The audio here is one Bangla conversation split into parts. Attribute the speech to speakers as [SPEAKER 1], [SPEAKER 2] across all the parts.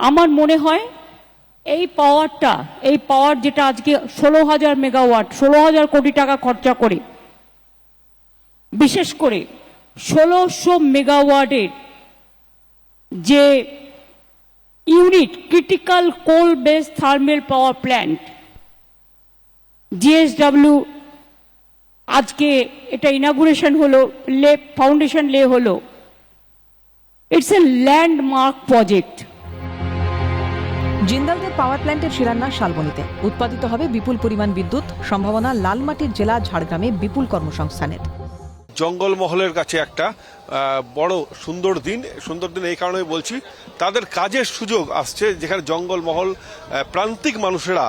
[SPEAKER 1] আমার মনে হয় এই পাওয়ার যেটা আজকে 16,000 মেগাওয়াট, 16,000 কোটি টাকা খরচা করে, বিশেষ করে 1600 মেগাওয়াটের যে unit critical coal base thermal power plant, JSW আজকে এটা ইনাগুরেশন হলো, ফাউন্ডেশন লে হলো। It's a landmark project.
[SPEAKER 2] জিন্দালদের পাওয়ার প্ল্যান্টের শিলান্যাস শালবনীতে। উৎপাদিত হবে বিপুল পরিমাণ বিদ্যুৎ, সম্ভাবনা লালমাটির জেলা ঝাড়গ্রামে বিপুল কর্মসংস্থানের।
[SPEAKER 3] জঙ্গলমহলের কাছে একটা বড় সুন্দর দিন এই কারণে বলছি, তাদের কাজের সুযোগ আসছে, যেখানে জঙ্গলমহল প্রান্তিক মানুষেরা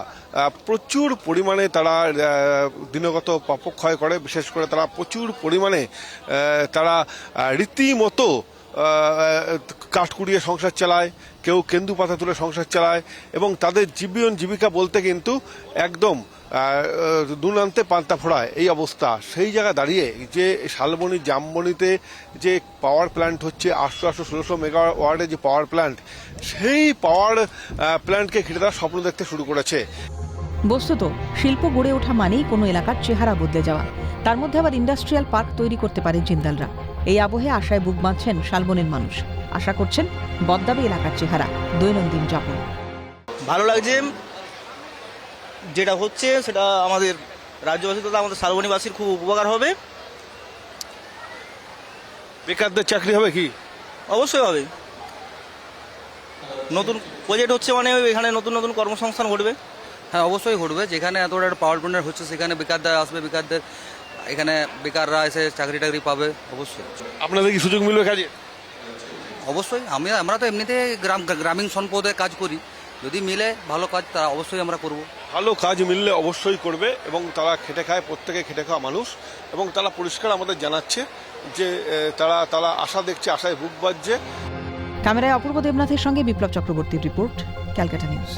[SPEAKER 3] প্রচুর পরিমাণে তারা দিনগত পাপক্ষয় করে। বিশেষ করে তারা প্রচুর পরিমাণে তারা রীতিমতো কাঠ কুড়িয়ে সংসার চালায়, কেউ কেন্দু পাতা তুলে সংসার চালায়, এবং তাদের জীবিকা বলতে কিন্তু একদম দুনান্তে পান্তা ফোড়ায় এই অবস্থা। সেই জায়গায় দাঁড়িয়ে যে শালবনী জামবনীতে যে পাওয়ার প্ল্যান্ট হচ্ছে 800-1600 মেগাওয়াটের যে পাওয়ার প্ল্যান্ট, সেই পাওয়ার প্ল্যান্টকে ঘিরে তারা স্বপ্ন দেখতে শুরু করেছে।
[SPEAKER 2] বস্তুত শিল্প গড়ে ওঠা মানেই কোনো এলাকার চেহারা বদলে যাওয়া। তার মধ্যে আবার ইন্ডাস্ট্রিয়াল পার্ক তৈরি করতে পারে জিন্দালরা। এই আবহে আশায় বুক বাঁধছেন শালবনীর মানুষ। আশা করছেন বদলাবে এলাকার চেহারা, দৈনন্দিন যাপন।
[SPEAKER 4] ভালো লাগছে, যেটা হচ্ছে সেটা আমাদের রাজ্যবাসী তথা আমাদের শালবনীবাসীর খুব উপকার হবে।
[SPEAKER 3] বেকারদের চাকরি হবে কি?
[SPEAKER 4] অবশ্যই হবে। নতুন প্রজেক্ট হচ্ছে মানে এখানে নতুন নতুন কর্মসংস্থান ঘটবে।
[SPEAKER 5] হ্যাঁ, অবশ্যই ঘটবে। যেখানে এত বড় একটা পাওয়ার প্ল্যান্ট হচ্ছে সেখানে বেকাররা আসবে, বেকারদের এখানে বেকাররা এসে চাকরি টাকরি পাবে। অবশ্যই।
[SPEAKER 3] আপনাদের কি সুযোগ মিলবে কাজে?
[SPEAKER 5] অবশ্যই। আমরা তো এমনিতে গ্রামীণ সম্পদে কাজ করি, যদি মিলে ভালো কাজ তা অবশ্যই আমরা করব।
[SPEAKER 3] ভালো কাজ মিললে অবশ্যই করবে, এবং তারা খেটে খায়, প্রত্যেকে খেটে খাওয়া মানুষ, এবং তারা পরিষ্কার আমাদের জানাচ্ছে যে তারা আশা দেখছে, আশায় বুক বাজছে।
[SPEAKER 2] ক্যামেরায় অপূর্ব দেবনাথের সঙ্গে বিপ্লব চক্রবর্তীর রিপোর্ট, ক্যালকাটা নিউজ।